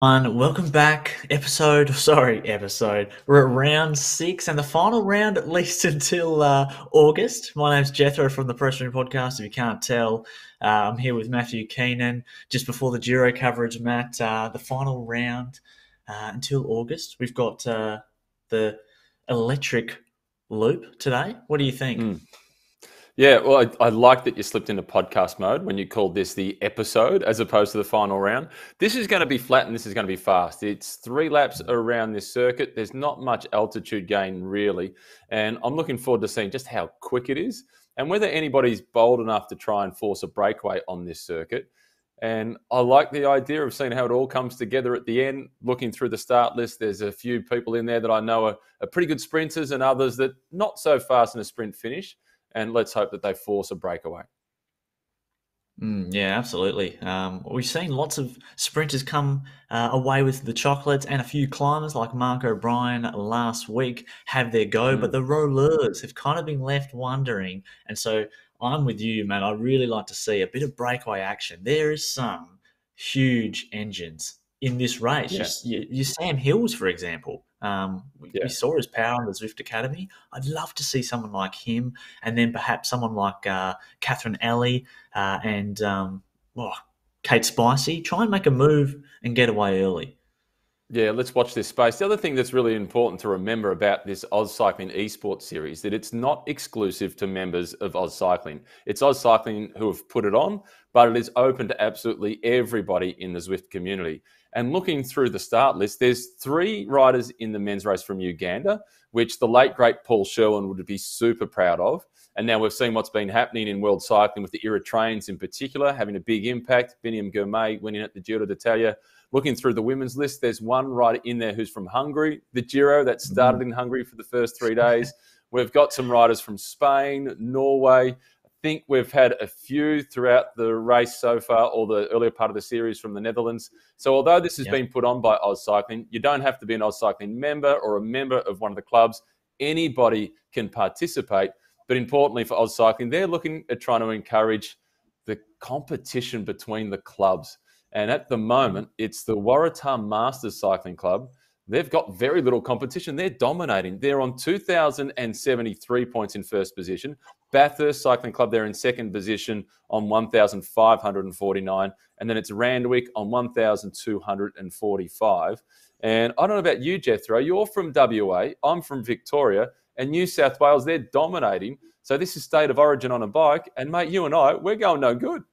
Welcome back. Episode. We're at round 6 and the final round, at least until August. My name's Jethro from the Press Room Podcast. If you can't tell, I'm here with Matthew Keenan. Just before the Giro coverage, Matt, the final round until August. We've got the electric loop today. What do you think? Yeah, well, I like that you slipped into podcast mode when you called this the episode as opposed to the final round. This is going to be flat and this is going to be fast. It's 3 laps around this circuit. There's not much altitude gain, really. And I'm looking forward to seeing just how quick it is and whether anybody's bold enough to try and force a breakaway on this circuit. And I like the idea of seeing how it all comes together at the end. Looking through the start list, there's a few people in there that I know are pretty good sprinters and others that not so fast in a sprint finish. And let's hope that they force a breakaway. Yeah, absolutely. We've seen lots of sprinters come away with the chocolates, and a few climbers like Mark O'Brien last week have their go, but the rollers have kind of been left wondering. And so I'm with you, man. I really like to see a bit of breakaway action. There is some huge engines in this race. Yeah, You Sam Hills, for example. We yeah. saw his power in the Zwift Academy. I'd love to see someone like him, and then perhaps someone like Catherine Alley and Kate Spicey. Try and make a move and get away early. Yeah, let's watch this space. The other thing that's really important to remember about this AusCycling Esports series that it's not exclusive to members of AusCycling. It's AusCycling who have put it on, but it is open to absolutely everybody in the Zwift community. And looking through the start list, there's 3 riders in the men's race from Uganda, which the late great Paul Sherwin would be super proud of. And now we've seen what's been happening in world cycling with the Eritreans in particular, having a big impact. Biniam Girmay winning at the Giro d'Italia. Looking through the women's list, there's one rider in there who's from Hungary, the Giro that started in Hungary for the first 3 days. We've got some riders from Spain, Norway. I think we've had a few throughout the race so far, or the earlier part of the series from the Netherlands. So although this has been put on by AusCycling, you don't have to be an AusCycling member or a member of one of the clubs. Anybody can participate. But importantly for AusCycling, they're looking at trying to encourage the competition between the clubs. And at the moment, it's the Waratah Masters Cycling Club. They've got very little competition. They're dominating. They're on 2,073 points in first position. Bathurst Cycling Club, they're in second position on 1,549. And then it's Randwick on 1,245. And I don't know about you, Jethro. You're from WA. I'm from Victoria. And New South Wales, they're dominating. So this is state of origin on a bike. And, mate, you and I, we're going no good.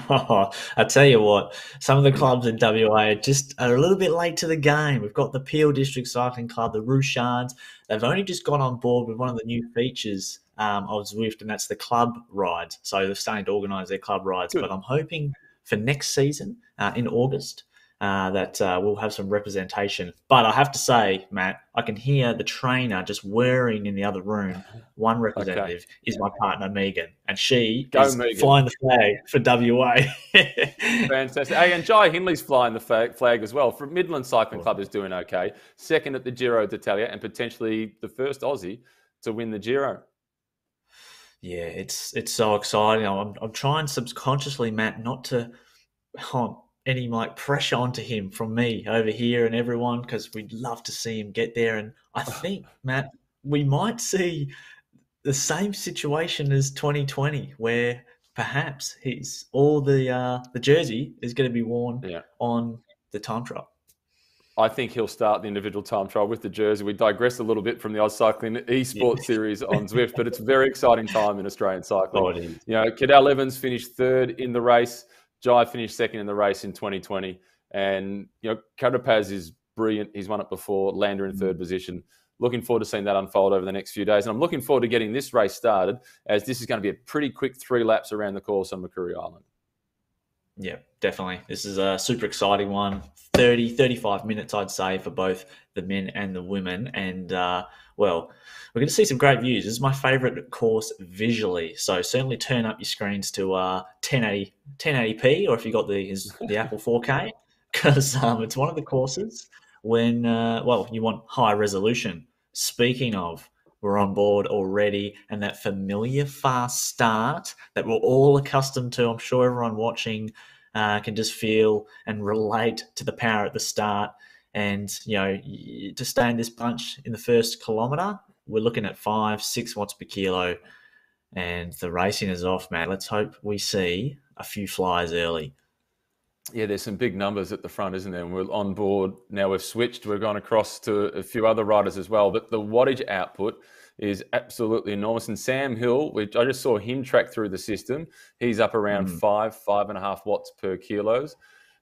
I tell you what, some of the clubs in WA are a little bit late to the game. We've got the Peel District Cycling Club, the Rouchards. They've only just got on board with one of the new features of Zwift, and that's the club rides. So they're starting to organise their club rides. Good. But I'm hoping for next season in August that we'll have some representation. But I have to say, Matt, I can hear the trainer just whirring in the other room. One representative is my partner, Megan, and she is Megan. flying the flag for WA. Fantastic. Hey, and Jai Hindley's flying the flag as well. From Midland Cycling Club is doing okay. Second at the Giro d'Italia and potentially the first Aussie to win the Giro. Yeah, it's so exciting. I'm trying subconsciously, Matt, not to any like pressure onto him from me over here and everyone, because we'd love to see him get there. And I think, Matt, we might see the same situation as 2020, where perhaps the jersey is going to be worn on the time trial. I think he'll start the individual time trial with the jersey. We digress a little bit from the AusCycling Esports series on Zwift, but it's a very exciting time in Australian cycling. Oh, it is. You know, Cadel Evans finished third in the race. Jai finished second in the race in 2020. And, you know, Carapaz is brilliant. He's won it before, Lander in third position. Looking forward to seeing that unfold over the next few days. And I'm looking forward to getting this race started, as this is going to be a pretty quick 3 laps around the course on Makuri Island. Yeah, definitely. This is a super exciting one. 35 minutes, I'd say, for both the men and the women. And, we're going to see some great views. This is my favourite course visually. So certainly turn up your screens to 1080p, or if you got the Apple 4K, because it's one of the courses when, you want high resolution. Speaking of, we're on board already, and that familiar fast start that we're all accustomed to. I'm sure everyone watching can just feel and relate to the power at the start. And, to stay in this bunch in the first kilometre, we're looking at 5-6 watts per kilo. And the racing is off, man. Let's hope we see a few flyers early. Yeah, there's some big numbers at the front, isn't there? And we're on board now. We've switched. We've gone across to a few other riders as well. But the wattage output is absolutely enormous. And Sam Hill, which I just saw him track through the system, he's up around 5.5 watts per kilos.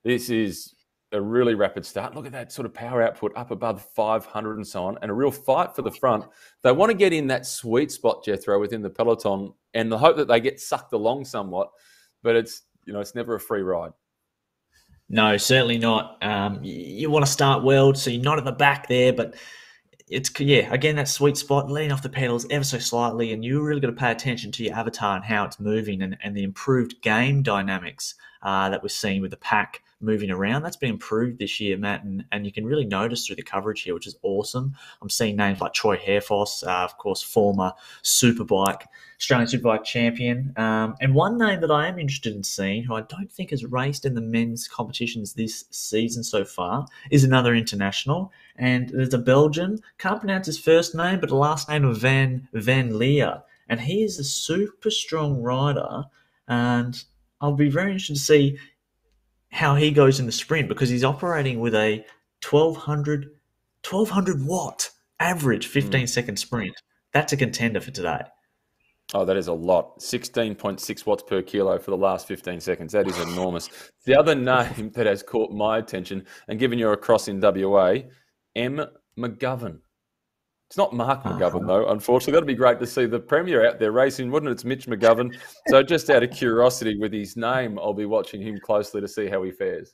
This is a really rapid start. Look at that sort of power output up above 500 and so on, and a real fight for the front. They want to get in that sweet spot, Jethro, within the peloton, and the hope that they get sucked along somewhat. But it's never a free ride. No, certainly not. You want to start well, so you're not at the back there, but again, that sweet spot, letting off the pedals ever so slightly, and you really got to pay attention to your avatar and how it's moving, and the improved game dynamics that we're seeing with the pack moving around. That's been improved this year, Matt, and you can really notice through the coverage here, which is awesome. I'm seeing names like Troy Harefoss, of course, former Australian Superbike champion. And one name that I am interested in seeing, who I don't think has raced in the men's competitions this season so far, is another international. And there's a Belgian, can't pronounce his first name, but the last name of Van Leer. And he is a super strong rider. And I'll be very interested to see how he goes in the sprint, because he's operating with a 1200 watt average 15-second sprint. That's a contender for today. Oh, that is a lot. 16.6 watts per kilo for the last 15 seconds. That is enormous. The other name that has caught my attention, and given you're across in WA, M. McGovern. It's not Mark McGovern, though, unfortunately. That'd be great to see the Premier out there racing, wouldn't it? It's Mitch McGovern. So just out of curiosity with his name, I'll be watching him closely to see how he fares.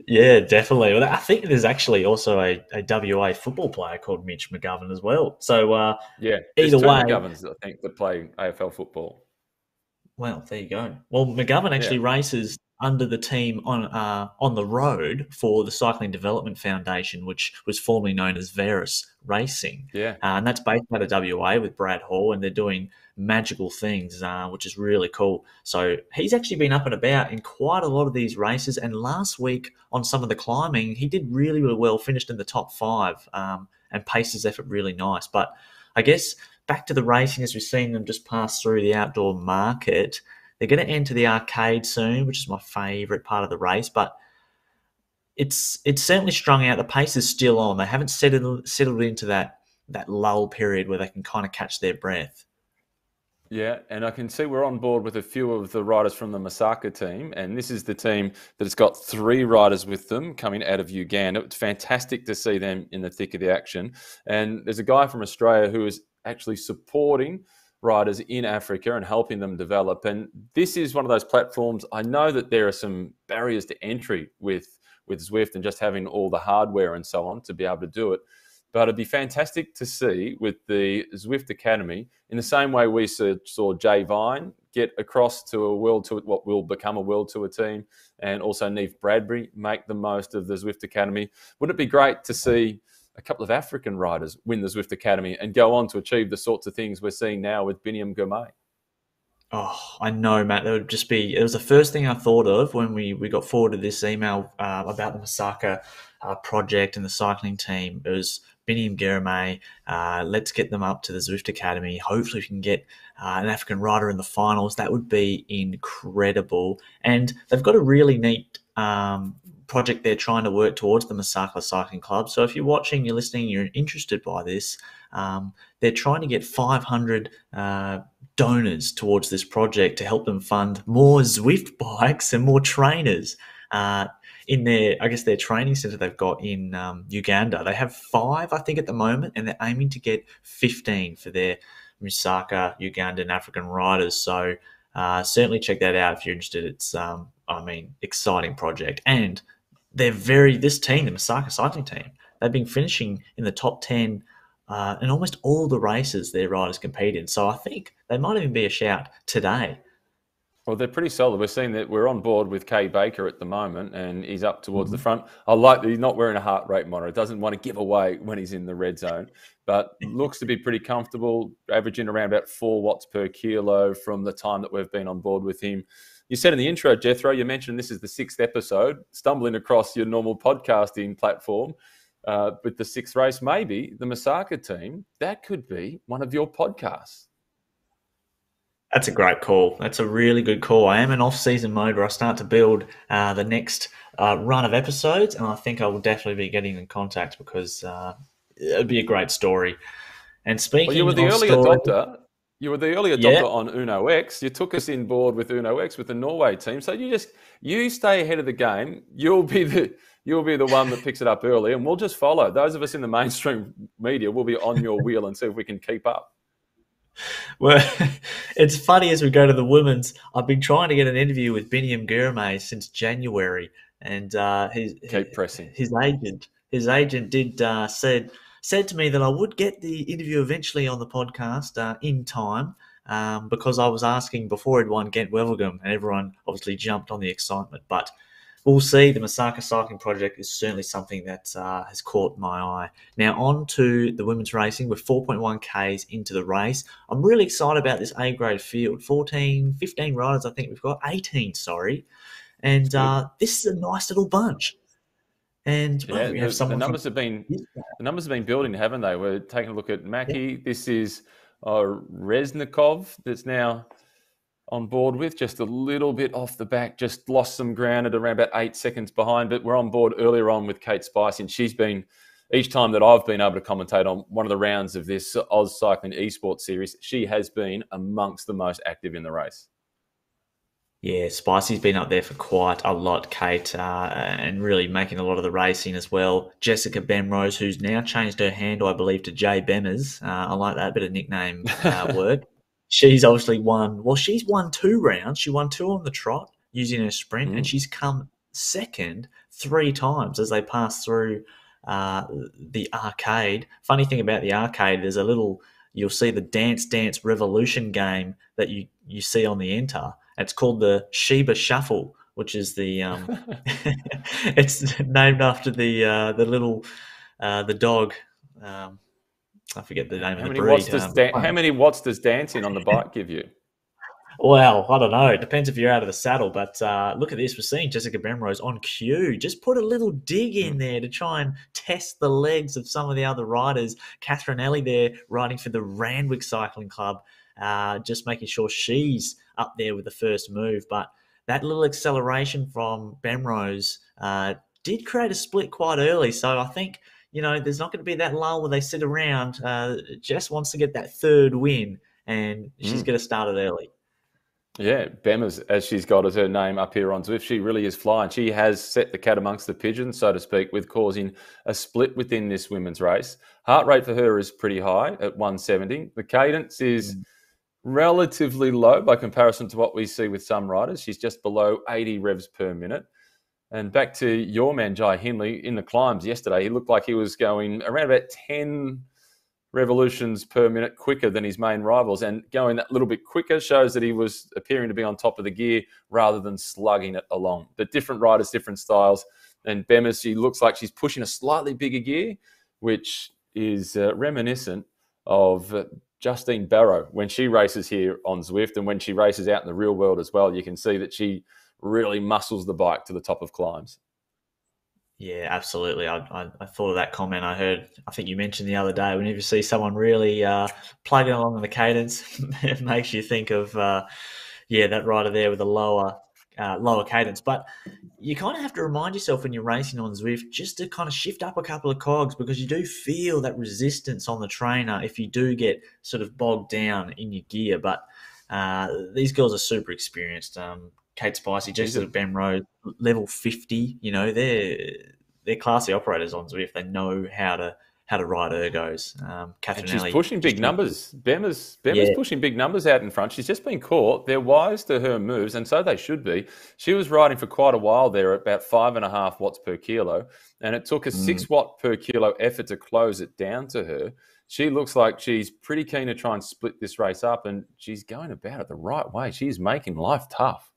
Yeah, definitely. Well, I think there's actually also a WA football player called Mitch McGovern as well. So yeah, either way, McGoverns, I think, that play AFL football. Well, there you go. Well, McGovern actually races under the team on the road for the Cycling Development Foundation, which was formerly known as Verus Racing. Yeah. And that's based out of WA with Brad Hall, and they're doing magical things, which is really cool. So he's actually been up and about in quite a lot of these races. And last week on some of the climbing, he did really, really well, finished in the top 5 and paced his effort really nice. But I guess back to the racing, as we've seen them just pass through the outdoor market. They're going to enter the arcade soon, which is my favourite part of the race, but it's certainly strung out. The pace is still on. They haven't settled into that lull period where they can kind of catch their breath. Yeah, and I can see we're on board with a few of the riders from the Masaka team, and this is the team that has got 3 riders with them coming out of Uganda. It's fantastic to see them in the thick of the action. And there's a guy from Australia who is actually supporting riders in Africa and helping them develop. And this is one of those platforms. I know that there are some barriers to entry with Zwift and just having all the hardware and so on to be able to do it. But it'd be fantastic to see with the Zwift Academy, in the same way we saw Jay Vine get across to what will become a World Tour team, and also Neve Bradbury make the most of the Zwift Academy. Wouldn't it be great to see a couple of African riders win the Zwift Academy and go on to achieve the sorts of things we're seeing now with Biniam Girmay? Oh, I know, Matt. It was the first thing I thought of when we got forwarded this email about the Masaka project and the cycling team. It was Biniam Girmay. Let's get them up to the Zwift Academy. Hopefully we can get an African rider in the finals. That would be incredible. And they've got a really neat project they're trying to work towards, the Masaka Cycling Club. So if you're watching, you're listening, you're interested by this, they're trying to get 500 donors towards this project to help them fund more Zwift bikes and more trainers in their training center they've got in Uganda. They have 5, I think, at the moment, and they're aiming to get 15 for their Masaka Ugandan African riders. So certainly check that out if you're interested. It's exciting project. And this team, the Masaka cycling team, they've been finishing in the top 10 in almost all the races their riders compete in. So I think they might even be a shout today. Well, they're pretty solid. We're seeing that we're on board with Kay Baker at the moment, and he's up towards the front. I like that he's not wearing a heart rate monitor. Doesn't want to give away when he's in the red zone, but looks to be pretty comfortable, averaging around about 4 watts per kilo from the time that we've been on board with him. You said in the intro, Jethro, you mentioned this is the 6th episode, stumbling across your normal podcasting platform with the 6th race. Maybe the Masaka team, that could be one of your podcasts. That's a great call. That's a really good call. I am in off-season mode where I start to build the next run of episodes, and I think I will definitely be getting in contact because it'd be a great story. And Well, you were speaking the of early story, adopter. You were the early yeah, adopter on Uno X. You took us in board with Uno X with the Norway team. So you stay ahead of the game. You'll be the one that picks it up early, and we'll just follow. Those of us in the mainstream media will be on your wheel and see if we can keep up. well, it's funny as we go to the women's. I've been trying to get an interview with Biniam Girmay since January, and Keep pressing. his agent did said to me that I would get the interview eventually on the podcast in time because I was asking before he'd won Ghent Wevelgem, and everyone obviously jumped on the excitement. But we'll see. The Masaka Cycling Project is certainly something that has caught my eye. Now, on to the women's racing. We're 4.1 Ks into the race. I'm really excited about this A-grade field. 15 riders, I think we've got. 18, sorry. And this is a nice little bunch. And well, we have the someone numbers have been building, haven't they? We're taking a look at Mackie. Yeah. This is Reznikov that's now on board with, just a little bit off the back, just lost some ground at around about 8 seconds behind, but we're on board earlier on with Kate Spice, and she's been, each time that I've been able to commentate on one of the rounds of this AusCycling Esports series, she has been amongst the most active in the race. Yeah, Spicy's been up there for quite a lot, Kate, and really making a lot of the racing as well. Jessica Bemrose, who's now changed her handle, I believe, to J Bemmers. I like that bit of nickname word. She's obviously won. Well, she's won 2 rounds. She won 2 on the trot using her sprint, and she's come second 3 times as they pass through the arcade. Funny thing about the arcade, there's a little. You'll see the Dance Dance Revolution game that you see on the enter. It's called the Sheba Shuffle, which is the it's named after the little the dog. I forget the name of the breed. How many watts does dancing on the bike give you? Well, I don't know. It depends if you're out of the saddle. But look at this. We're seeing Jessica Bemrose on cue. Just put a little dig in there to try and test the legs of some of the other riders. Catherine Ellie there riding for the Randwick Cycling Club. Just making sure she's up there with the first move. But that little acceleration from Bemrose did create a split quite early. So I think, there's not going to be that lull where they sit around. Jess wants to get that third win, and she's going to start it early. Yeah, Bemmers, as she's got as her name up here on Zwift, she really is flying. She has set the cat amongst the pigeons, so to speak, with causing a split within this women's race. Heart rate for her is pretty high at 170. The cadence is relatively low by comparison to what we see with some riders. She's just below 80 revs per minute. And back to your man, Jai Hindley, in the climbs yesterday, he looked like he was going around about 10 revolutions per minute quicker than his main rivals, and going that little bit quicker shows that he was appearing to be on top of the gear rather than slugging it along. But different riders, different styles, and Bemmers, she looks like she's pushing a slightly bigger gear, which is reminiscent of Justine Barrow when she races here on Zwift, and when she races out in the real world as well. You can see that she really muscles the bike to the top of climbs. Yeah, absolutely. I thought of that comment. I think you mentioned the other day, whenever you see someone really plugging along on the cadence, it makes you think of, that rider there with a lower cadence. But you kind of have to remind yourself when you're racing on Zwift just to kind of shift up a couple of cogs, because you do feel that resistance on the trainer if you do get sort of bogged down in your gear. But these girls are super experienced. Kate Spicey, Jessica Bemrose, level 50. They're classy operators on Zwift. They know how to ride ergos. Catherine and she's Ellie, pushing big numbers. Bemmer's pushing big numbers out in front. She's just been caught. They're wise to her moves, and so they should be. She was riding for quite a while there at about 5.5 watts per kilo, and it took a 6 watt per kilo effort to close it down to her. She looks like she's pretty keen to try and split this race up, and she's going about it the right way. She's making life tough.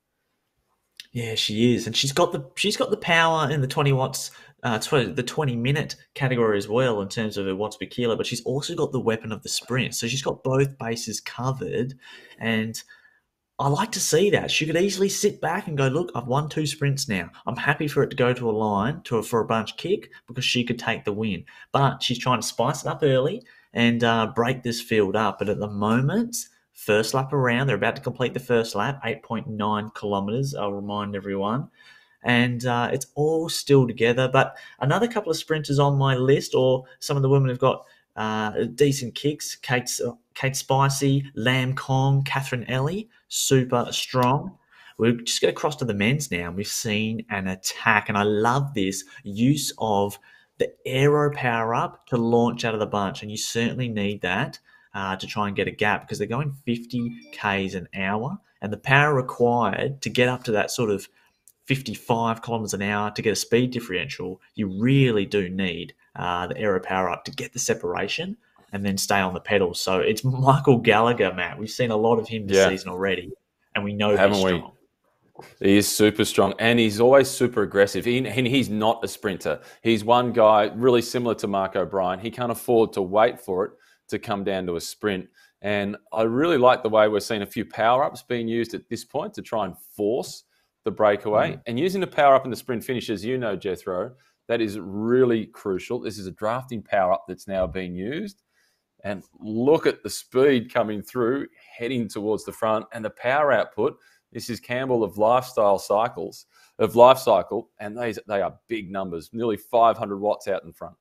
Yeah, she is, and she's got the power in the 20 watts, the 20-minute category as well in terms of her watts per kilo. But she's also got the weapon of the sprint, so she's got both bases covered. And I like to see that. She could easily sit back and go, look, I've won 2 sprints now. I'm happy for it to go to a line for a bunch kick because she could take the win. But she's trying to spice it up early and break this field up. But at the moment, first lap around, they're about to complete the first lap, 8.9 kilometers. I'll remind everyone. And it's all still together. But another couple of sprinters on my list, or some of the women have got decent kicks. Kate Spicy, Lam Kong, Catherine Ellie, super strong. We'll just get across to the men's now. We've seen an attack, and I love this use of the aero power up to launch out of the bunch, and you certainly need that to try and get a gap because they're going 50 k's an hour, and the power required to get up to that sort of 55 kilometers an hour to get a speed differential, you really do need the aero power up to get the separation and then stay on the pedals. So it's Michael Gallagher, Matt. We've seen a lot of him this season already, and we know he's strong. He is super strong, and he's always super aggressive. He's not a sprinter. He's one guy really similar to Mark O'Brien. He can't afford to wait for it to come down to a sprint. And I really like the way we're seeing a few power-ups being used at this point to try and force the breakaway. And using the power-up in the sprint finish, as you know, Jethro, that is really crucial. This is a drafting power-up that's now being used. And look at the speed coming through, heading towards the front, and the power output. This is Campbell of Life Cycle, and they are big numbers, nearly 500 watts out in front.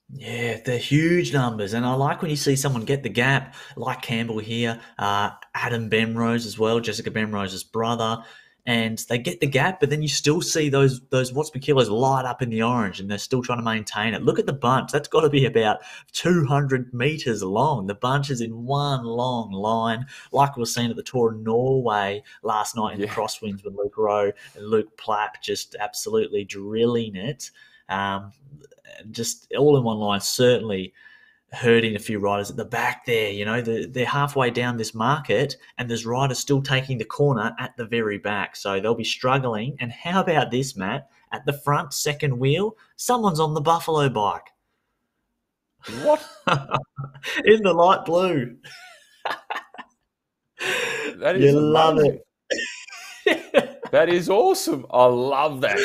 Yeah, they're huge numbers, and I like when you see someone get the gap, like Campbell here, Adam Benrose as well, Jessica Benrose's brother, and they get the gap, but then you still see those watts per kilos light up in the orange, and they're still trying to maintain it. Look at the bunch; that's got to be about 200 meters long. The bunch is in one long line, like we were seeing at the Tour of Norway last night in the crosswinds with Luke Rowe and Luke Plapp just absolutely drilling it. Just all in one line, certainly hurting a few riders at the back there. You know, they're halfway down this market and there's riders still taking the corner at the very back. So they'll be struggling. And how about this, Matt? At the front, second wheel, someone's on the Buffalo bike. What? In the light blue. That is amazing. Love it. That is awesome. I love that.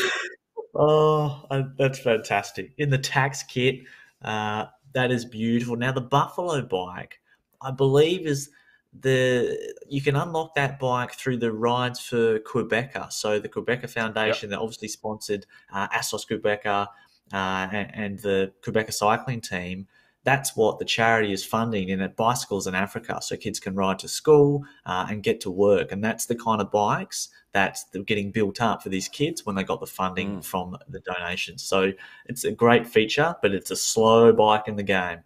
Oh, that's fantastic. In the tax kit, that is beautiful. Now, the Buffalo bike, I believe, you can unlock that bike through the Rides for Quebecer. So the Quebecer Foundation, that obviously sponsored Assos Quebecer and the Quebecer cycling team. That's what the charity is funding at Bicycles in Africa, so kids can ride to school and get to work. And that's the kind of bikes that's getting built up for these kids when they got the funding from the donations. So it's a great feature, but it's a slow bike in the game.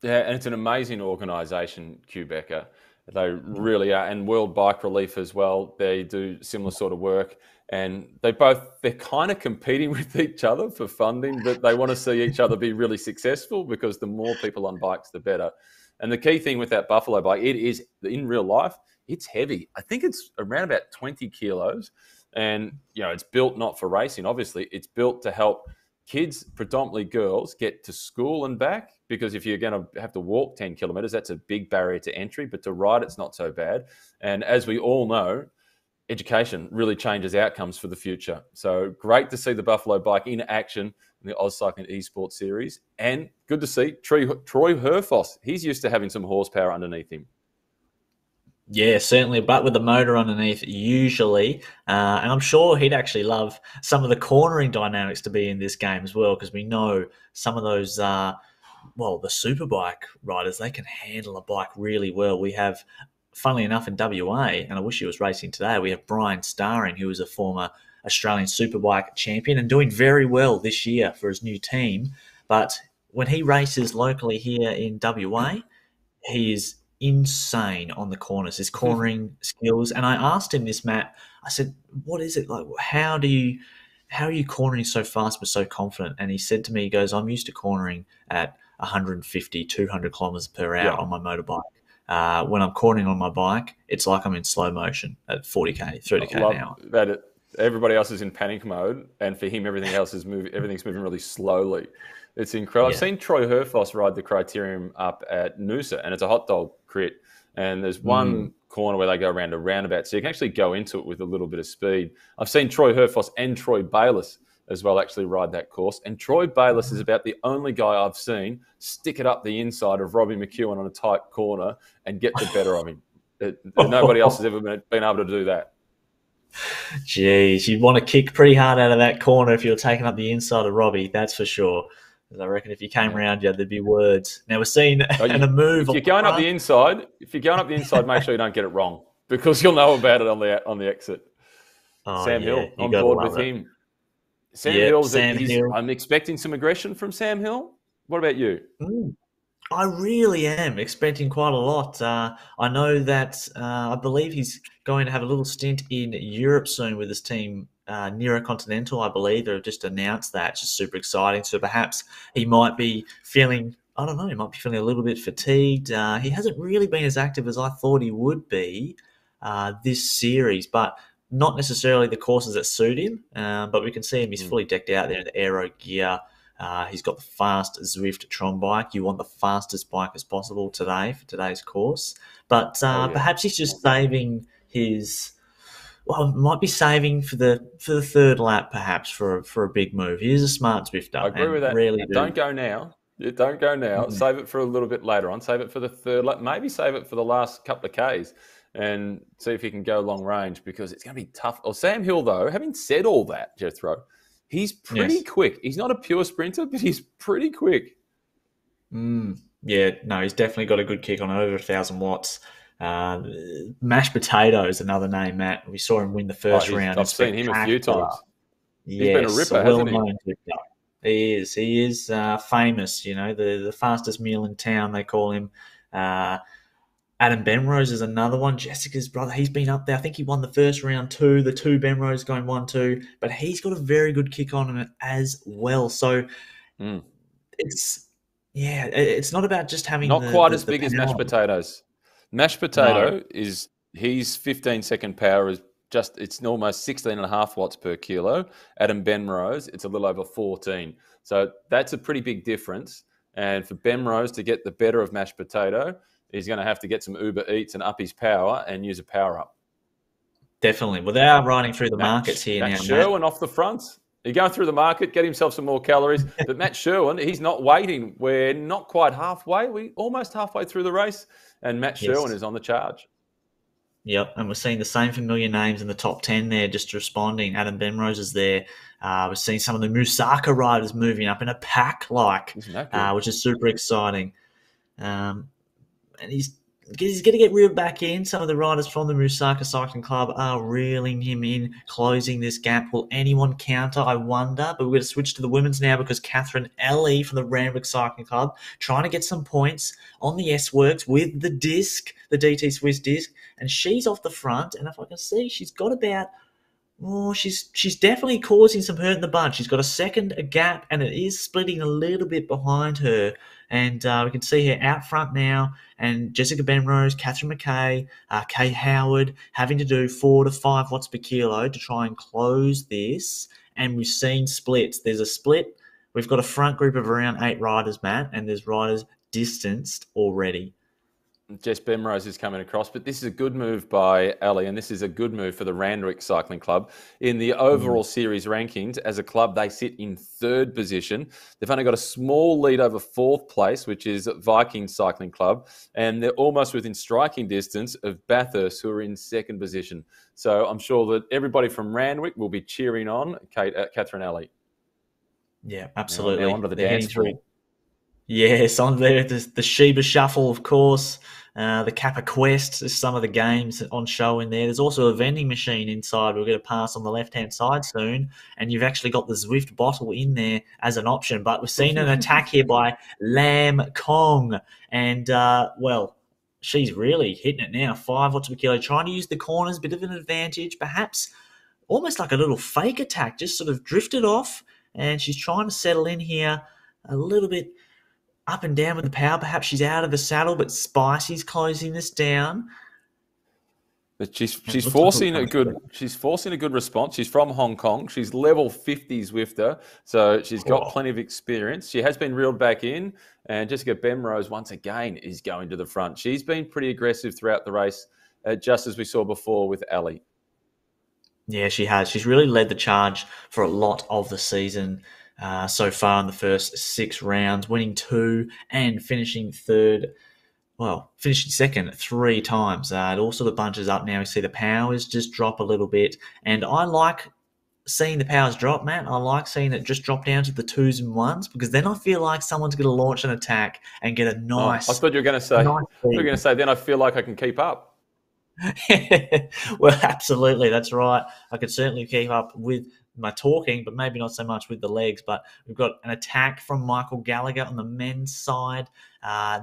Yeah, and it's an amazing organisation, Quebecer. They really are. And World Bike Relief as well. They do similar sort of work. And they're kind of competing with each other for funding, but they want to see each other be really successful because the more people on bikes, the better. And the key thing with that Buffalo bike, it is, in real life, it's heavy. I think it's around about 20 kilos. And, you know, it's built not for racing, obviously. It's built to help kids, predominantly girls, get to school and back, because if you're going to have to walk 10 kilometres, that's a big barrier to entry. But to ride, it's not so bad. And as we all know, education really changes outcomes for the future. So great to see the Buffalo bike in action in the AusCycling Esports series. And good to see Troy Herfoss. He's used to having some horsepower underneath him. Yeah, certainly, but with the motor underneath usually. And I'm sure he'd actually love some of the cornering dynamics to be in this game as well, because we know some of those, the superbike riders, they can handle a bike really well. We have, funnily enough, in WA, and I wish he was racing today, we have Brian Starring, who is a former Australian superbike champion and doing very well this year for his new team. But when he races locally here in WA, he is insane on the corners, his cornering skills. And I asked him this, Matt, I said, what is it like? How are you cornering so fast but so confident? And he said to me, he goes, I'm used to cornering at 150, 200 kilometers per hour on my motorbike. When I'm cornering on my bike, it's like I'm in slow motion at 40k, 30k an hour. That everybody else is in panic mode, and for him, everything's moving really slowly. It's incredible. Yeah. I've seen Troy Herfoss ride the Criterium up at Noosa, and it's a hot dog crit. And there's one corner where they go around a roundabout, so you can actually go into it with a little bit of speed. I've seen Troy Herfoss and Troy Bayliss as well actually ride that course. And Troy Bayliss is about the only guy I've seen stick it up the inside of Robbie McEwen on a tight corner and get the better of him. Nobody else has ever been able to do that. Jeez, you'd want to kick pretty hard out of that corner if you were taking up the inside of Robbie, that's for sure. I reckon if you came around you, there'd be words. Now we're seeing and a move. If you're going up the inside, make sure you don't get it wrong, because you'll know about it on the exit. Sam Hill, on board with him. Sam Hill, I'm expecting some aggression from Sam Hill. What about you? I really am expecting quite a lot. I know that I believe he's going to have a little stint in Europe soon with his team, Nero Continental, I believe. They've just announced that. It's just super exciting. So perhaps he might be feeling, I don't know, he might be feeling a little bit fatigued. He hasn't really been as active as I thought he would be this series, but not necessarily the courses that suit him. But we can see him, he's fully decked out there in the aero gear. He's got the fast Zwift Tron bike. You want the fastest bike as possible today for today's course. But perhaps he's just saving his... Well, might be saving for the third lap, perhaps, for a big move. He is a smart Zwifter. I agree with that. Don't go now. Don't go now. Save it for a little bit later on. Save it for the third lap. Maybe save it for the last couple of Ks and see if you can go long range, because it's going to be tough. Sam Hill, though, having said all that, Jethro, he's pretty quick. He's not a pure sprinter, but he's pretty quick. Yeah, no, he's definitely got a good kick on over 1,000 watts. Mashed Potato is another name, Matt. We saw him win the first round. I've seen him a few times. He's been a ripper, hasn't he? He is famous, the fastest mule in town, they call him. Adam Benrose is another one. Jessica's brother, he's been up there. I think he won the first round too. The two Benrose going 1-2, but he's got a very good kick on him as well. So it's not about just having not quite as big as Mashed Potatoes. Mashed Potato is his 15-second power is it's almost 16.5 watts per kilo. Adam Benrose, it's a little over 14. So that's a pretty big difference. And for Benrose to get the better of Mashed Potato, he's going to have to get some Uber Eats and up his power and use a power up. Definitely. Well, they are riding through the markets here now. Matt Sherwin off the front. He's going through the market, get himself some more calories. But Matt Sherwin, he's not waiting. We're not quite halfway. We're almost halfway through the race. And Matt Sherwin is on the charge. Yep, and we're seeing the same familiar names in the top 10 there, just responding. Adam Benrose is there. We're seeing some of the Musaka riders moving up in a pack, which is super exciting. And he's going to get reeled back in. Some of the riders from the Musaka Cycling Club are reeling him in, closing this gap. Will anyone counter? I wonder. But we're going to switch to the women's now, because Catherine Ellie from the Randwick Cycling Club trying to get some points on the S-Works with the disc, the DT Swiss disc, and she's off the front. And if I can see, she's got about... she's definitely causing some hurt in the bunch. She's got a gap, and it is splitting a little bit behind her. And we can see her out front now, and Jessica Benrose, Catherine McKay, Kay Howard having to do 4 to 5 watts per kilo to try and close this. And we've seen splits. There's a split. We've got a front group of around 8 riders, Matt, and there's riders distanced already. Jess Benrose is coming across, but this is a good move by Ali, and this is a good move for the Randwick Cycling Club. In the overall series rankings, as a club, they sit in 3rd position. They've only got a small lead over 4th place, which is Viking Cycling Club, and they're almost within striking distance of Bathurst, who are in 2nd position. So I'm sure that everybody from Randwick will be cheering on Catherine Ali. Yeah, absolutely. Now onto the dance floor. Yes, on there, the Sheba Shuffle, of course, the Kappa Quest, there's some of the games on show in there. There's also a vending machine inside. We're going to pass on the left-hand side soon, and you've actually got the Zwift bottle in there as an option. But we've seen an attack here by Lam Kong, and, she's really hitting it now, 5 watts per kilo, trying to use the corners, bit of an advantage, perhaps almost like a little fake attack, just sort of drifted off, and she's trying to settle in here a little bit up and down with the power. Perhaps she's out of the saddle, but Spicy's closing this down. But And it she's looks like forcing a good response. She's from Hong Kong. She's level 50 Zwifter, so she's got oh, plenty of experience. She has been reeled back in, and Jessica Bemrose once again is going to the front. She's been pretty aggressive throughout the race, just as we saw before with Ali. yeah, she has. She's really led the charge for a lot of the season so far in the first 6 rounds, winning 2 and finishing third. Well, finishing second 3 times. It all sort of bunches up now. We see the powers just drop a little bit. And I like seeing the powers drop, Matt. I like seeing it just drop down to the 2s and 1s because then I feel like someone's going to launch an attack and get a Oh, I nice, thought you were going to say. I nice thought you were speed. going to say. Then I feel like I can keep up. Well, absolutely, that's right. I could certainly keep up with my talking, but maybe not so much with the legs. But we've got an attack from Michael Gallagher on the men's side.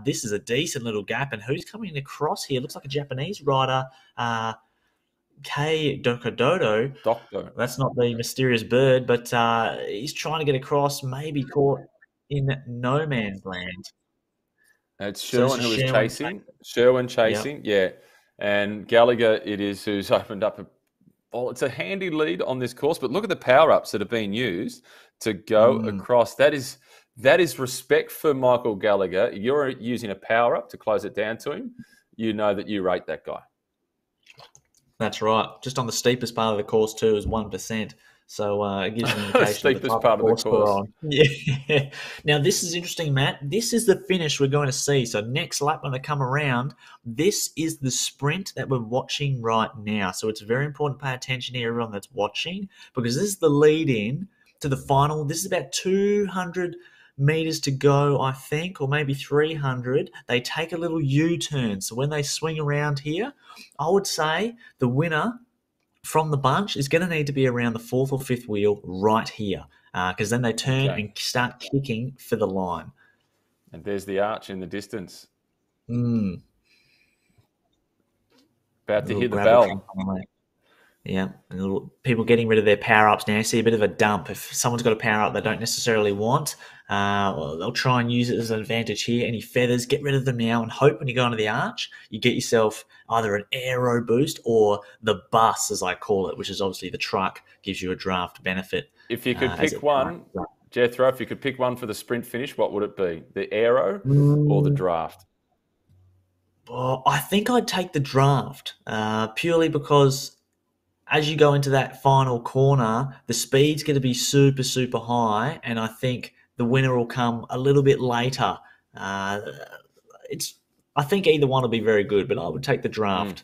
This is a decent little gap, and who's coming across here? Looks like a Japanese rider, Kei Dokododo. Doctor. That's not the mysterious bird, but he's trying to get across, maybe caught in no man's land. It's So this Sherwin is who is Sherwin. chasing. Sherwin Yep. chasing, yeah. And Gallagher it is who's opened up it's a handy lead on this course, but look at the power-ups that are being used to go Mm. across. That is respect for Michael Gallagher. You're using a power-up to close it down to him. You know that you rate that guy. That's right. Just on the steepest part of the course too is 1%. So it gives an indication of the Steepest type of part of the course we're course. on. Yeah. Now this is interesting, Matt. This is the finish we're going to see. So next lap when they come around, this is the sprint that we're watching right now. So it's very important to pay attention here, everyone that's watching, because this is the lead in to the final. This is about 200 meters to go, I think, or maybe 300. They take a little U-turn. So when they swing around here, I would say the winner from the bunch is going to need to be around the 4th or 5th wheel right here because then they turn Okay. and start kicking for the line. And there's the arch in the distance. Mm. About A to little hear the gravel bell. trunk on the way. Yeah, and people getting rid of their power ups now. I see a bit of a dump. If someone's got a power up they don't necessarily want, well, they'll try and use it as an advantage here. Any feathers, get rid of them now, and hope when you go into the arch, you get yourself either an aero boost or the bus, as I call it, which is obviously the truck, gives you a draft benefit. If you could As pick it one, Jethro, if you could pick one for the sprint finish, what would it be? The aero or the draft? Well, I think I'd take the draft purely because as you go into that final corner, the speed's going to be super, super high, and I think the winner will come a little bit later. Uh, I think either one will be very good, but I would take the draft.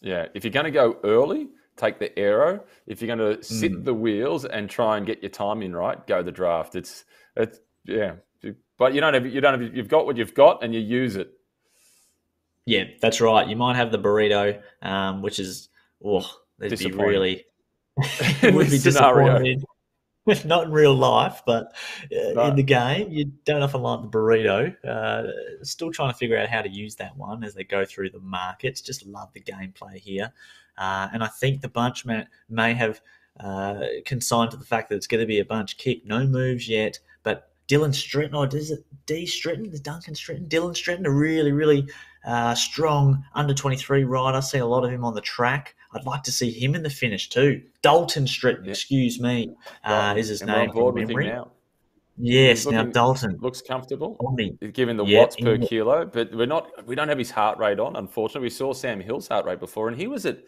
Yeah, if you're going to go early, take the aero. If you're going to sit the wheels and try and get your timing right, go the draft. It's yeah, but you've got what you've got and you use it. Yeah, that's right. You might have the burrito, which is they'd be really in would be this scenario. disappointed. Not in real life, but in No. the game, you don't often like the burrito. Still trying to figure out how to use that one as they go through the markets. Just love the gameplay here. And I think the bunch may have consigned to the fact that it's going to be a bunch kick. No moves yet, but Dylan Stritton, or is it D Stritton? Is Duncan Stritton? Dylan Stritton, a really, really strong under 23 rider. I see a lot of him on the track. I'd like to see him in the finish too. Dalton Stritton, excuse me, is his And we're on name from board with him memory. now. Yes, now Dalton. Looks comfortable, On me. given the Yep. watts per kilo, but we don't have his heart rate on, unfortunately. We saw Sam Hill's heart rate before, and he was at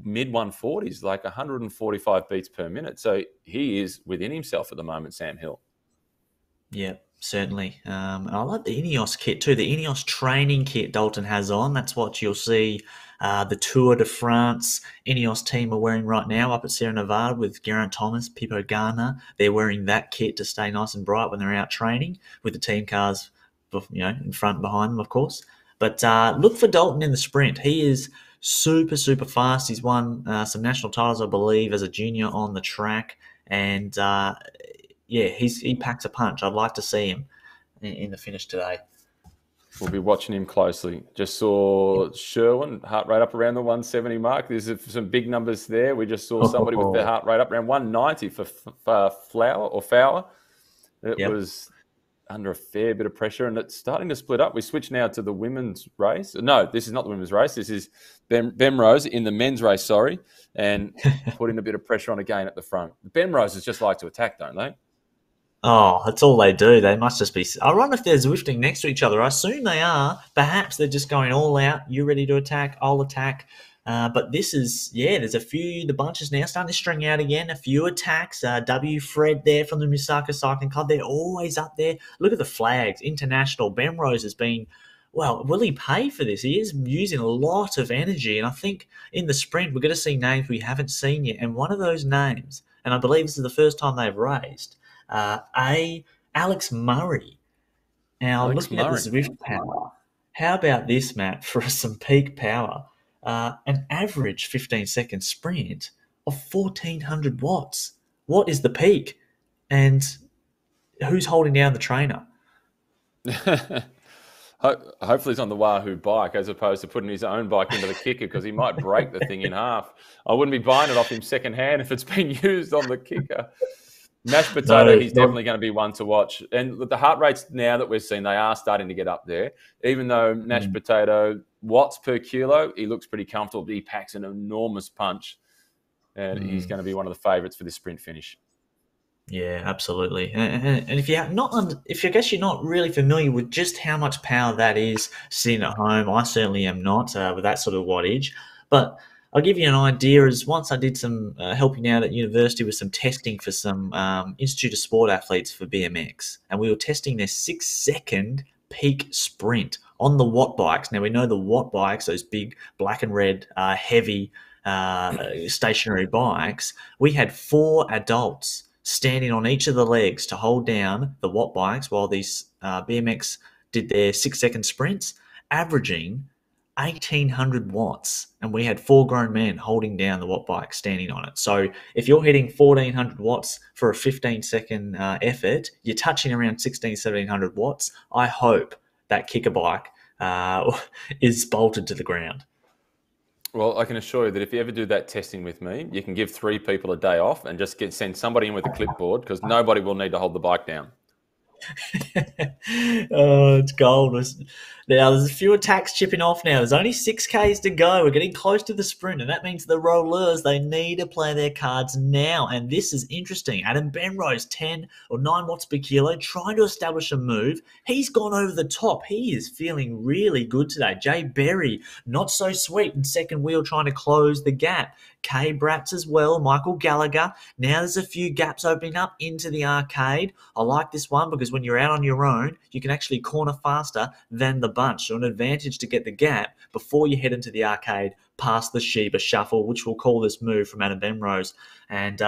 mid 140s, like 145 beats per minute. So he is within himself at the moment, Sam Hill. Yeah, certainly. And I like the Ineos kit too. The Ineos training kit Dalton has on. That's what you'll see the Tour de France Ineos team are wearing right now up at Sierra Nevada with Geraint Thomas, Pippo Garner. They're wearing that kit to stay nice and bright when they're out training with the team cars, in front and behind them, of course. But look for Dalton in the sprint. He is super, super fast. He's won some national titles, I believe, as a junior on the track. And he packs a punch. I'd like to see him in the finish today. We'll be watching him closely. Just saw Sherwin, heart rate up around the 170 mark. There's some big numbers there. We just saw somebody with their heart rate up around 190 for Fowler. It was under a fair bit of pressure, and it's starting to split up. We switch now to the women's race. No, this is not the women's race. This is Bemrose in the men's race, sorry, and putting a bit of pressure on again at the front. The Bemroses just like to attack, don't they? Oh, that's all they do. They must just be. I wonder if they're Zwifting next to each other. I assume they are. Perhaps they're just going all out. You ready to attack? I'll attack. But this is, there's a few, the bunch is now starting to string out again. A few attacks. W. Fred there from the Musaka Cycling Club. They're always up there. Look at the flags. International. Bemrose has been, well, will he pay for this? He is using a lot of energy. And I think in the sprint, we're going to see names we haven't seen yet. And one of those names, and I believe this is the first time they've raised, Alex Murray. Now, looking at the Zwift power, how about this, Matt, for some peak power? An average 15-second sprint of 1,400 watts. What is the peak? And who's holding down the trainer? Hopefully he's on the Wahoo bike as opposed to putting his own bike into the kicker, because he might break the thing in half. I wouldn't be buying it off him secondhand if it's been used on the kicker. Mashed potato, he's definitely going to be one to watch. And the heart rates now that we've seen, they are starting to get up there. Even though mashed potato, watts per kilo, he looks pretty comfortable. He packs an enormous punch. And he's going to be one of the favourites for this sprint finish. Yeah, absolutely. And if you're if I guess you're not really familiar with just how much power that is sitting at home, I certainly am not with that sort of wattage. But I'll give you an idea. As once I did some helping out at university with some testing for some Institute of Sport athletes for BMX, and we were testing their 6-second peak sprint on the watt bikes. Now we know the watt bikes, those big black and red, heavy stationary bikes. We had 4 adults standing on each of the legs to hold down the watt bikes while these BMX did their 6-second sprints, averaging 1,800 watts, and we had 4 grown men holding down the watt bike, standing on it. So if you're hitting 1,400 watts for a 15-second effort, you're touching around 1,700 watts. I hope that kicker bike is bolted to the ground. Well, I can assure you that if you ever do that testing with me, you can give 3 people a day off and just send somebody in with a clipboard, because nobody will need to hold the bike down. Oh, it's gold. Now, there's a few attacks chipping off now. There's only 6Ks to go. We're getting close to the sprint, and that means the rollers, they need to play their cards now. And this is interesting. Adam Bemrose, 10 or 9 watts per kilo, trying to establish a move. He's gone over the top. He is feeling really good today. Jay Berry, not so sweet in second wheel, trying to close the gap. Kay Bratz as well, Michael Gallagher. Now there's a few gaps opening up into the arcade. I like this one because when you're out on your own, you can actually corner faster than the bunch. So an advantage to get the gap before you head into the arcade past the Sheba Shuffle, which we'll call this move from Adam Bemrose. And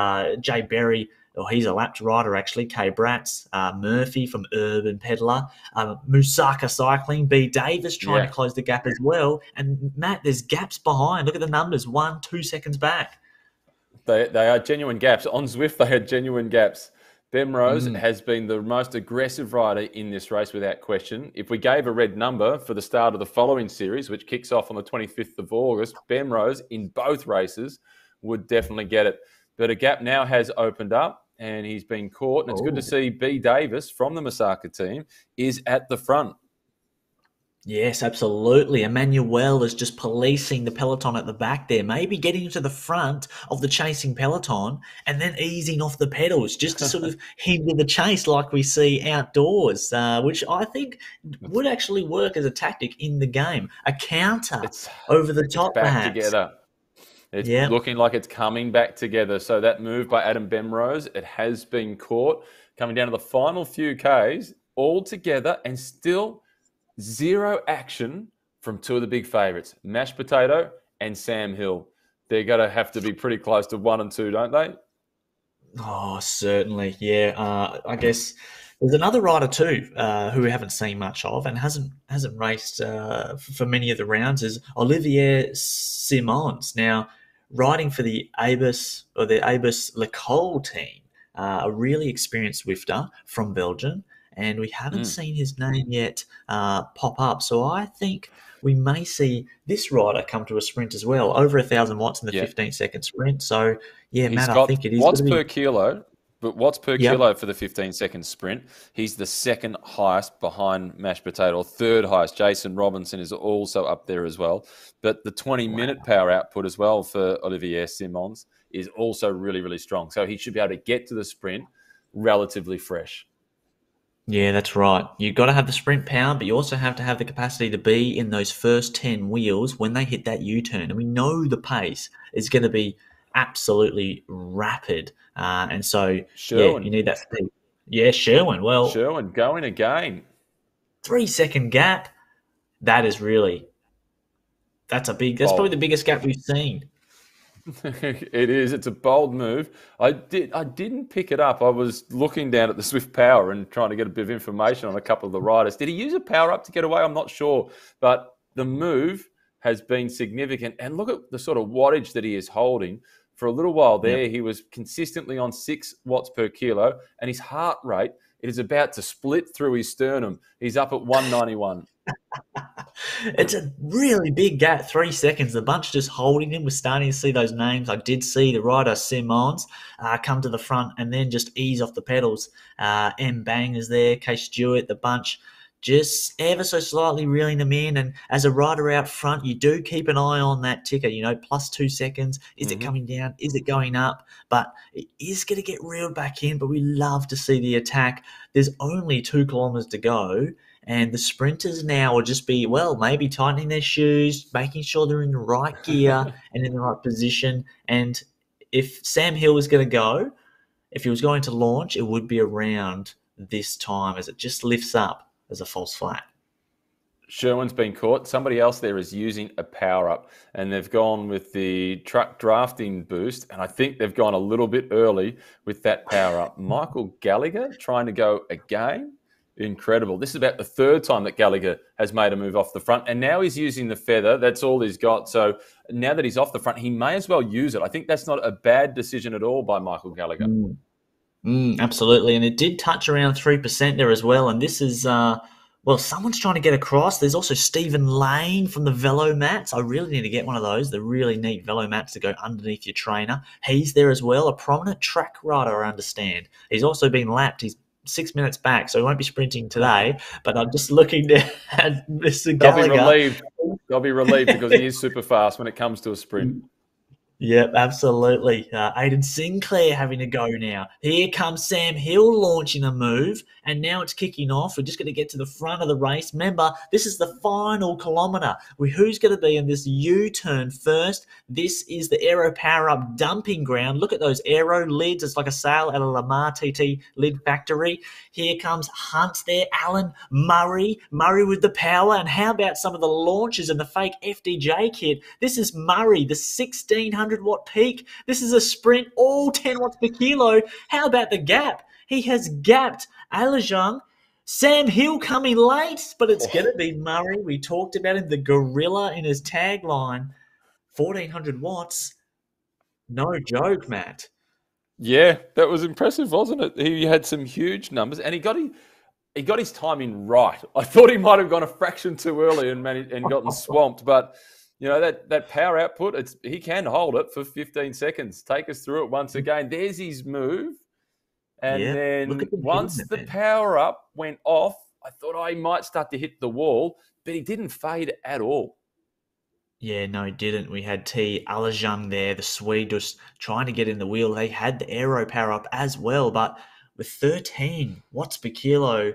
Jay Berry, he's a lapped rider actually. Kay Bratz, Murphy from Urban Peddler, Musaka Cycling, B. Davis trying to close the gap as well. And Matt, there's gaps behind. Look at the numbers, 1-2 seconds back. They are genuine gaps. On Zwift, they had genuine gaps. Bemrose has been the most aggressive rider in this race without question. If we gave a red number for the start of the following series, which kicks off on the 25th of August, Bemrose in both races would definitely get it. But a gap now has opened up and he's been caught. And it's good to see B. Davis from the Musaka team is at the front. Yes, absolutely. Emmanuel is just policing the peloton at the back there, maybe getting to the front of the chasing peloton and then easing off the pedals just to sort of hinder the chase like we see outdoors, which I think would actually work as a tactic in the game. A counter over the top, back perhaps. Together. It's looking like it's coming back together. So that move by Adam Bemrose, it has been caught. Coming down to the final few Ks, all together and still zero action from 2 of the big favourites, Mashed Potato and Sam Hill. They're going to have to be pretty close to 1 and 2, don't they? Oh, certainly. Yeah. I guess there's another rider too who we haven't seen much of and hasn't raced for many of the rounds is Olivier Simons. Now, riding for the Abus Lecole team, a really experienced Zwifter from Belgium. And we haven't seen his name yet pop up. So I think we may see this rider come to a sprint as well, over 1,000 watts in the 15-second sprint. So, Matt, I think it is. Watts per kilo, but watts per Yep. kilo for the 15-second sprint, he's the second highest behind mashed potato, or third highest. Jason Robinson is also up there as well. But the 20-minute power output as well for Olivier Simons is also really, really strong. So he should be able to get to the sprint relatively fresh. Yeah, that's right. You've got to have the sprint power, but you also have to have the capacity to be in those first 10 wheels when they hit that U-turn. And we know the pace is going to be absolutely rapid. And so, yeah, you Sherwin. need that speed. Yeah, Sherwin. Well, Sherwin going again. 3 second gap. That is really, that's probably Bold. the biggest gap we've seen. It is. It's a bold move. I didn't pick it up. I was looking down at the Zwift Power and trying to get a bit of information on a couple of the riders. Did he use a power up to get away? I'm not sure. But the move has been significant. And look at the sort of wattage that he is holding. For a little while Yep. there, he was consistently on 6 watts per kilo, and his heart rate, it is about to split through his sternum. He's up at 191. It's a really big gap, 3 seconds. The bunch just holding him. We're starting to see those names. I did see the rider Simons come to the front and then just ease off the pedals. M. Bang is there, Case Stewart, the bunch just ever so slightly reeling them in. And as a rider out front, you do keep an eye on that ticker, plus 2 seconds. Is it coming down? Is it going up? But it is going to get reeled back in, but we love to see the attack. There's only 2 kilometers to go. And the sprinters now will just be, maybe tightening their shoes, making sure they're in the right gear and in the right position. And if Sam Hill was going to go, if he was going to launch, it would be around this time as it just lifts up as a false flat. Sherwin's been caught. Somebody else there is using a power up, and they've gone with the truck drafting boost. And I think they've gone a little bit early with that power up. Michael Gallagher trying to go again. Incredible. This is about the third time that Gallagher has made a move off the front, and now he's using the feather. That's all he's got. So now that he's off the front, he may as well use it. I think that's not a bad decision at all by Michael Gallagher. Absolutely. And it did touch around 3% there as well. And this is, someone's trying to get across. There's also Stephen Lane from the Velo Mats. I really need to get one of those. The really neat Velo Mats to go underneath your trainer. He's there as well. A prominent track rider, I understand. He's also been lapped. He's 6 minutes back, so he won't be sprinting today. But I'm just looking at Mr. Gallagher. They'll be relieved because he is super fast when it comes to a sprint. Yep, absolutely. Aidan Sinclair having to go now. Here comes Sam Hill launching a move, and now it's kicking off. We're just going to get to the front of the race. Remember, this is the final kilometre. Who's going to be in this U-turn first? This is the Aero Power Up dumping ground. Look at those aero lids. It's like a sail at a Lamar TT lid factory. Here comes Hunt there, Alan Murray with the power. And how about some of the launches and the fake FDJ kit? This is Murray, the 1600 watt peak. This is a sprint, all 10 watts per kilo. How about the gap? He has gapped Alejang. Sam Hill coming late, but it's going to be Murray. We talked about him, the gorilla in his tagline. 1400 watts. No joke, Matt. Yeah, that was impressive, wasn't it? He had some huge numbers, and he got his timing right. I thought he might have gone a fraction too early and gotten swamped, but that power output, he can hold it for 15 seconds. Take us through it once again. There's his move. And then once the power up went off, I thought he might start to hit the wall, but he didn't fade at all. Yeah, no, he didn't. We had T. Alejang there, the Swede, just trying to get in the wheel. They had the aero power up as well, but with 13 watts per kilo,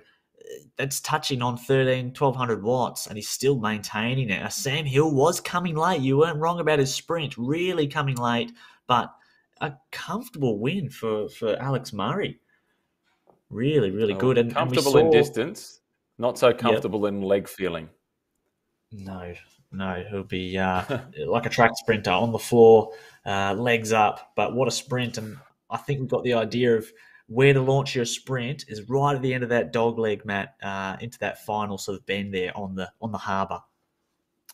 that's touching on 1,200 watts, and he's still maintaining it. Now, Sam Hill was coming late. You weren't wrong about his sprint, really coming late, but a comfortable win for Alex Murray. Really, really good. And comfortable in distance, not so comfortable in leg feeling. No, he'll be like a track sprinter on the floor, legs up. But what a sprint! And I think we've got the idea of where to launch your sprint is right at the end of that dog leg, Matt, into that final sort of bend there on the harbour.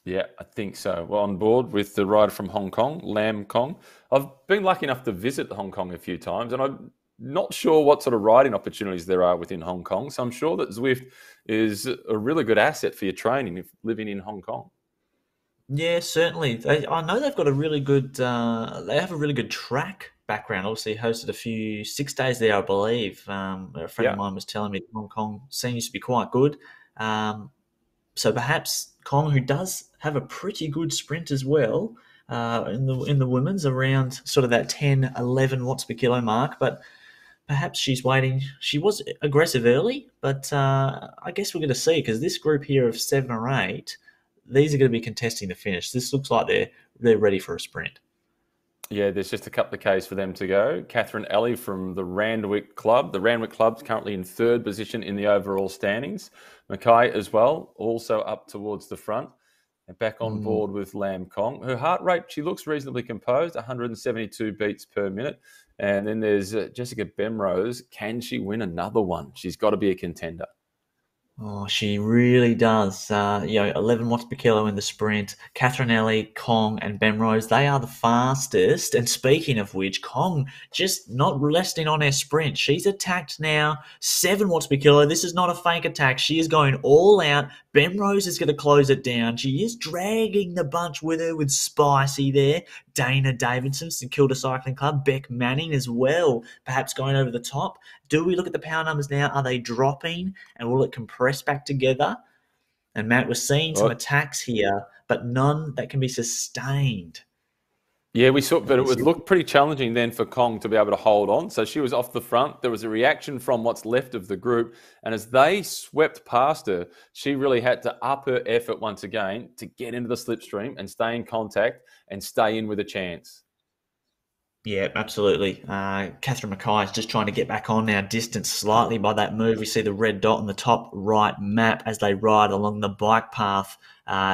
Yeah, I think so. Well, on board with the rider from Hong Kong, Lam Kong. I've been lucky enough to visit Hong Kong a few times, and I'm not sure what sort of riding opportunities there are within Hong Kong. So I'm sure that Zwift is a really good asset for your training if living in Hong Kong. Yeah, certainly. I know they've got a really good. They have a really good track background. Obviously, hosted a few 6 days there, I believe. A friend of Yeah. mine was telling me Hong Kong scene used to be quite good. Um, so perhaps Kong, who does have a pretty good sprint as well, in the women's around sort of that 10, 11 watts per kilo mark, but perhaps she's waiting. She was aggressive early, but I guess we're going to see because this group here of 7 or 8, these are going to be contesting the finish. This looks like they're ready for a sprint. Yeah, there's just a couple of Ks for them to go. Catherine Ellie from the Randwick Club. The Randwick Club's currently in third position in the overall standings. Mackay as well, also up towards the front. And back on Mm. board with Lam Kong. Her heart rate, she looks reasonably composed, 172 beats per minute. And then there's Jessica Bemrose. Can she win another one? She's got to be a contender. Oh, she really does. 11 watts per kilo in the sprint. Catherine Ellie, Kong, and Ben Rose, they are the fastest. And speaking of which, Kong just not resting on her sprint. She's attacked now 7 watts per kilo. This is not a fake attack. She is going all out. Ben Rose is going to close it down. She is dragging the bunch with her with Spicy there. Dana Davidson, St Kilda Cycling Club. Beck Manning as well, perhaps going over the top. Do we look at the power numbers now? Are they dropping? And will it compress back together? And Matt, we're seeing some Well, attacks here, but none that can be sustained. yeah, we saw, but it would look pretty challenging then for Kong to be able to hold on. So she was off the front. There was a reaction from what's left of the group. And as they swept past her, she really had to up her effort once again to get into the slipstream and stay in contact and stay in with a chance. Yeah, absolutely. Catherine Mackay is just trying to get back on now, distanced slightly by that move. We see the red dot on the top right map as they ride along the bike path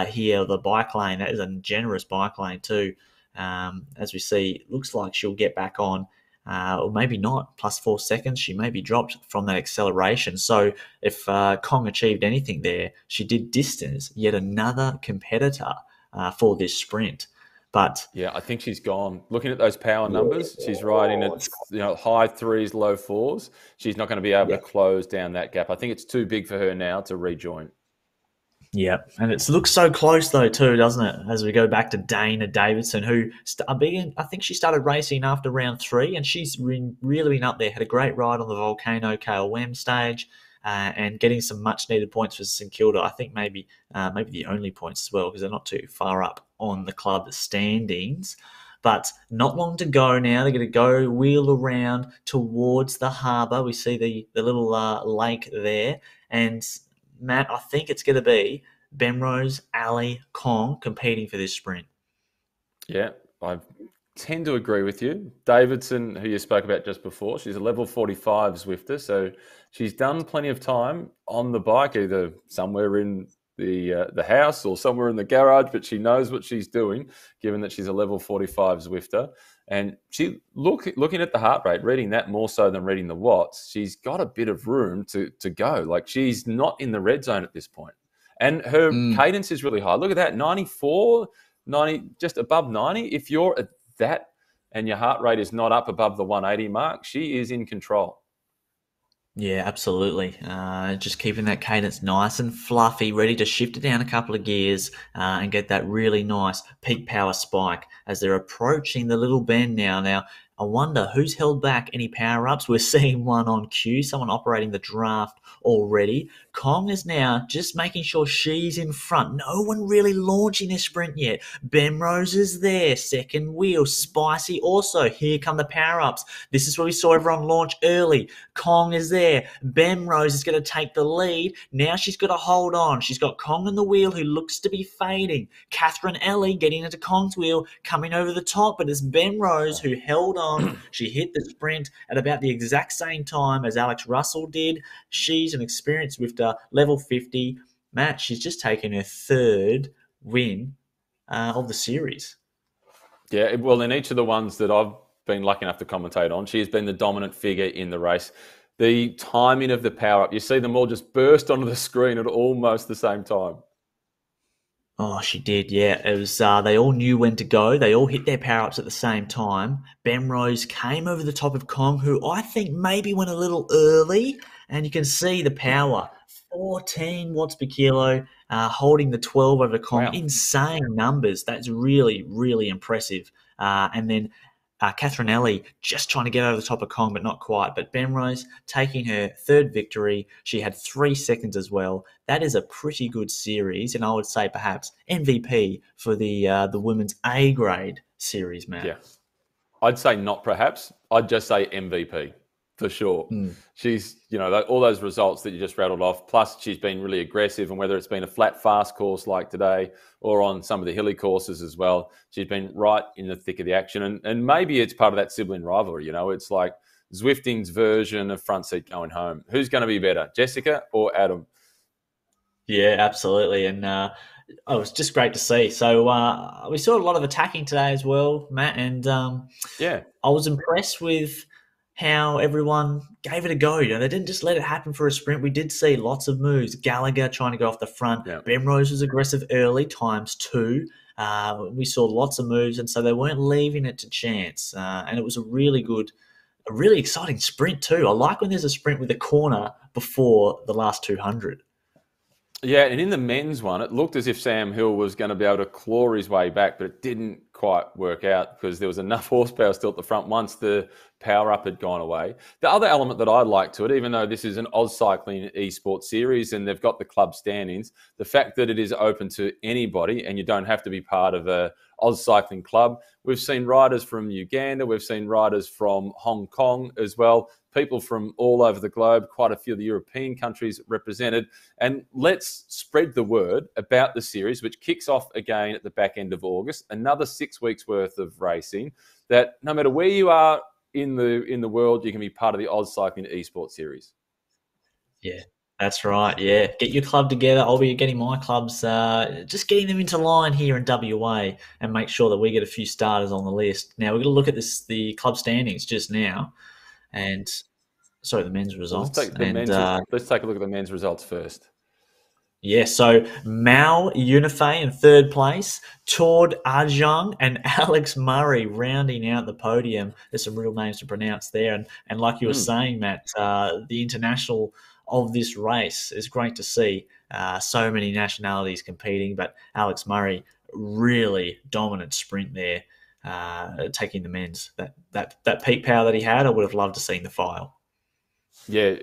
here, the bike lane. That is a generous bike lane too. As we see, it looks like she'll get back on, or maybe not. Plus 4 seconds, she may be dropped from that acceleration. So if Kong achieved anything there, she did distance yet another competitor for this sprint. But Yeah, I think she's gone. Looking at those power numbers, she's riding at high threes, low fours. She's not going to be able to close down that gap. I think it's too big for her now to rejoin. yeah, and it looks so close though too, doesn't it? As we go back to Dana Davidson, who I think she started racing after round 3, and she's really been up there. Had a great ride on the Volcano KOM stage, and getting some much needed points for St Kilda. I think maybe the only points as well because they're not too far up on the club standings. But not long to go now. They're going to go wheel around towards the harbour. We see the little lake there, and Matt, I think it's going to be Bemrose, Ali, Kong competing for this sprint. Yeah, I tend to agree with you. Davidson, who you spoke about just before, she's a level 45 Zwifter, so she's done plenty of time on the bike, either somewhere in the house or somewhere in the garage, but she knows what she's doing, given that she's a level 45 Zwifter. And she looking at the heart rate, reading that more so than reading the watts, she's got a bit of room to go. Like, she's not in the red zone at this point. And her cadence is really high. Look at that, 94, 90, just above 90. If you're at that and your heart rate is not up above the 180 mark, she is in control. Yeah, absolutely. Just keeping that cadence nice and fluffy, ready to shift it down a couple of gears and get that really nice peak power spike as they're approaching the little bend now. Now, I wonder who's held back any power-ups. We're seeing one on cue, someone operating the draft already. Kong is now just making sure she's in front. No one really launching their sprint yet. Bemrose is there, second wheel. Spicy also. Here come the power-ups. This is where we saw everyone launch early. Kong is there. Bemrose is going to take the lead. Now she's got to hold on. She's got Kong in the wheel who looks to be fading. Catherine Ellie getting into Kong's wheel, coming over the top, but it's Bemrose who held on. She hit the sprint at about the exact same time as Alex Russell did. She's an experienced Zwifter, level 50. Matt, she's just taken her third win of the series. Yeah, well, in each of the ones that I've been lucky enough to commentate on, she has been the dominant figure in the race. The timing of the power-up, you see them all just burst onto the screen at almost the same time. Oh, she did, yeah. It was. They all knew when to go. They all hit their power-ups at the same time. Bemrose came over the top of Kong, who I think maybe went a little early, and you can see the power. 14 watts per kilo, holding the 12 over Kong. Wow. Insane numbers. That's really, really impressive. And then Catherinelli just trying to get over the top of Kong, but not quite. But Bemrose taking her third victory. She had 3 seconds as well. That is a pretty good series, and I would say perhaps MVP for the women's A grade series, Matt. Yeah. I'd say not perhaps. I'd just say MVP for sure. She's, all those results that you just rattled off, plus she's been really aggressive, and whether it's been a flat, fast course like today or on some of the hilly courses as well, she's been right in the thick of the action. And maybe it's part of that sibling rivalry. It's like Zwifting's version of front seat going home. Who's going to be better, Jessica or Adam? Yeah, absolutely. And it was just great to see. So we saw a lot of attacking today as well, Matt. And yeah, I was impressed with how everyone gave it a go. They didn't just let it happen for a sprint. We did see lots of moves. Gallagher trying to go off the front. Yeah. Bemrose was aggressive early, ×2. We saw lots of moves, and so they weren't leaving it to chance. And it was a really exciting sprint too. I like when there's a sprint with a corner before the last 200. Yeah, and in the men's one, it looked as if Sam Hill was going to be able to claw his way back, but it didn't quite work out because there was enough horsepower still at the front once the power up had gone away. The other element that I like to it, even though this is an AusCycling Esports series and they've got the club standings, the fact that it is open to anybody and you don't have to be part of a AusCycling club. We've seen riders from Uganda, we've seen riders from Hong Kong as well, people from all over the globe, quite a few of the European countries represented. And let's spread the word about the series, which kicks off again at the back end of August, another 6 weeks worth of racing, that no matter where you are in the world, you can be part of the AusCycling Esports series. Yeah, that's right. Yeah, get your club together. I'll be getting my clubs, just getting them into line here in WA, and make sure that we get a few starters on the list. Now we're going to look at the club standings just now, and the men's results. Let's take a look at the men's results first. Yeah, so Mao Yunifei in third place, Tord Arjung and Alex Murray rounding out the podium. There's some real names to pronounce there. And like you were saying, Matt, the international of this race is great to see. So many nationalities competing, but Alex Murray, really dominant sprint there, taking the men's. That peak power that he had, I would have loved to see in the file. Yeah,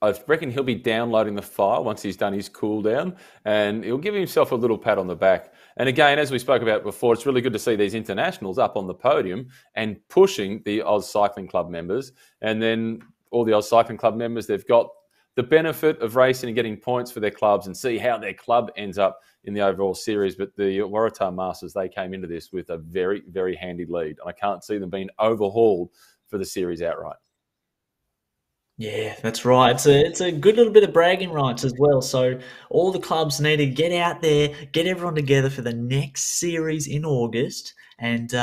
I reckon he'll be downloading the file once he's done his cool down, and he'll give himself a little pat on the back. And again, as we spoke about before, it's really good to see these internationals up on the podium and pushing the AusCycling Club members. And then all the AusCycling Club members, they've got the benefit of racing and getting points for their clubs and see how their club ends up in the overall series. But the Waratah Masters, they came into this with a very, very handy lead. And I can't see them being overhauled for the series outright. Yeah, that's right. It's a good little bit of bragging rights as well. So all the clubs need to get out there, get everyone together for the next series in August, and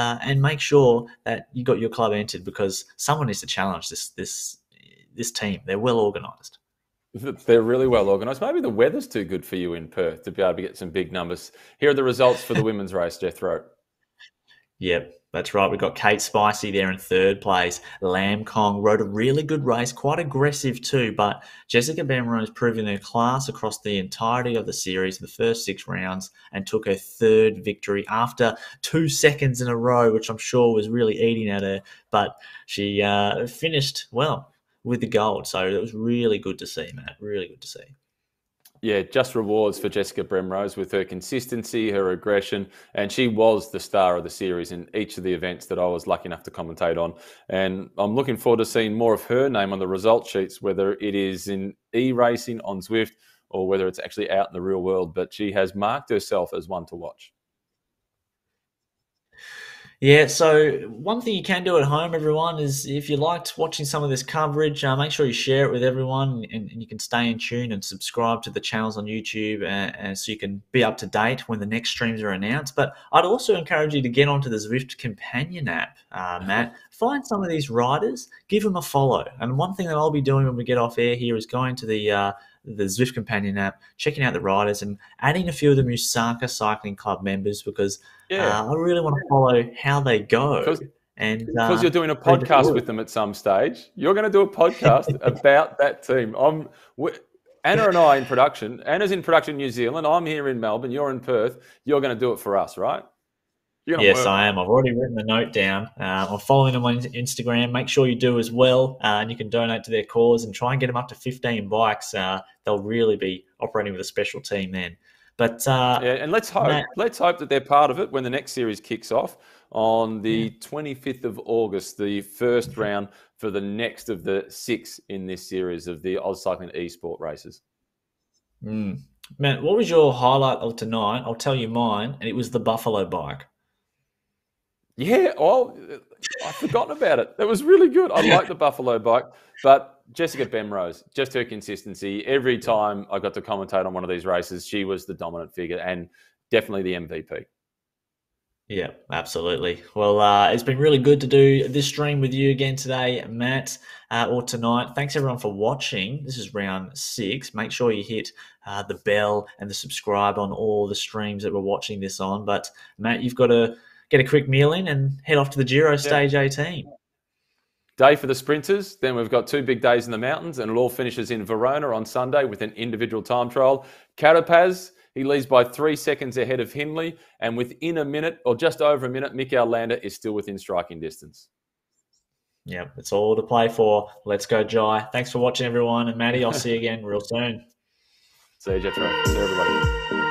make sure that you got your club entered, because someone needs to challenge this team. They're well organised. They're really well organised. Maybe the weather's too good for you in Perth to be able to get some big numbers. Here are the results for the women's race, Jethro. Yep, that's right. We've got Kate Spicey there in third place. Lam Kong rode a really good race, quite aggressive too, but Jessica Bemrose proving her class across the entirety of the series, the first 6 rounds, and took her third victory after 2 seconds in a row, which I'm sure was really eating at her. But she finished well with the gold, so it was really good to see, Matt. Really good to see. Yeah, just rewards for Jessica Bemrose with her consistency, her aggression, and she was the star of the series in each of the events that I was lucky enough to commentate on. And I'm looking forward to seeing more of her name on the result sheets, whether it is in e-racing on Zwift or whether it's actually out in the real world. But she has marked herself as one to watch. Yeah, so one thing you can do at home, everyone, is if you liked watching some of this coverage, make sure you share it with everyone, and you can stay in tune and subscribe to the channels on YouTube, and so you can be up to date when the next streams are announced. But I'd also encourage you to get onto the Zwift Companion app, Matt. Find some of these riders, give them a follow. And one thing that I'll be doing when we get off air here is going to the Zwift Companion app, checking out the riders and adding a few of the Musaka Cycling Club members, because I really want to follow how they go. Because you're doing a podcast with them at some stage. You're going to do a podcast about that team. Anna and I in production. Anna's in production in New Zealand. I'm here in Melbourne. You're in Perth. You're going to do it for us, right? You're going to Yes, work. I am. I've already written the note down. I'm following them on Instagram. Make sure you do as well, and you can donate to their cause and try and get them up to 15 bikes. They'll really be operating with a special team then. But Yeah, and Matt, let's hope that they're part of it when the next series kicks off on yeah, the 25th of August, the first round for the next of the 6 in this series of the AusCycling Esport races. mm. Matt, what was your highlight of tonight? I'll tell you mine, and it was the Buffalo bike. Yeah, well, I've forgotten about it. That was really good. I like the Buffalo bike, but Jessica Bemrose, just her consistency. Every time I got to commentate on one of these races, she was the dominant figure and definitely the MVP. Yeah, absolutely. Well, it's been really good to do this stream with you again today, Matt, or tonight. Thanks everyone for watching. This is round 6. Make sure you hit the bell and the subscribe on all the streams that we're watching this on. But Matt, you've got to get a quick meal in and head off to the Giro Yeah. Stage 18. Day for the sprinters. Then we've got 2 big days in the mountains, and it all finishes in Verona on Sunday with an individual time trial. Carapaz, he leads by 3 seconds ahead of Hindley, and within a minute, or just over a minute, Mikel Landa is still within striking distance. Yeah, it's all to play for. Let's go, Jai. Thanks for watching, everyone. And Matty, I'll see you again real soon. See you, Jethro. See you, everybody.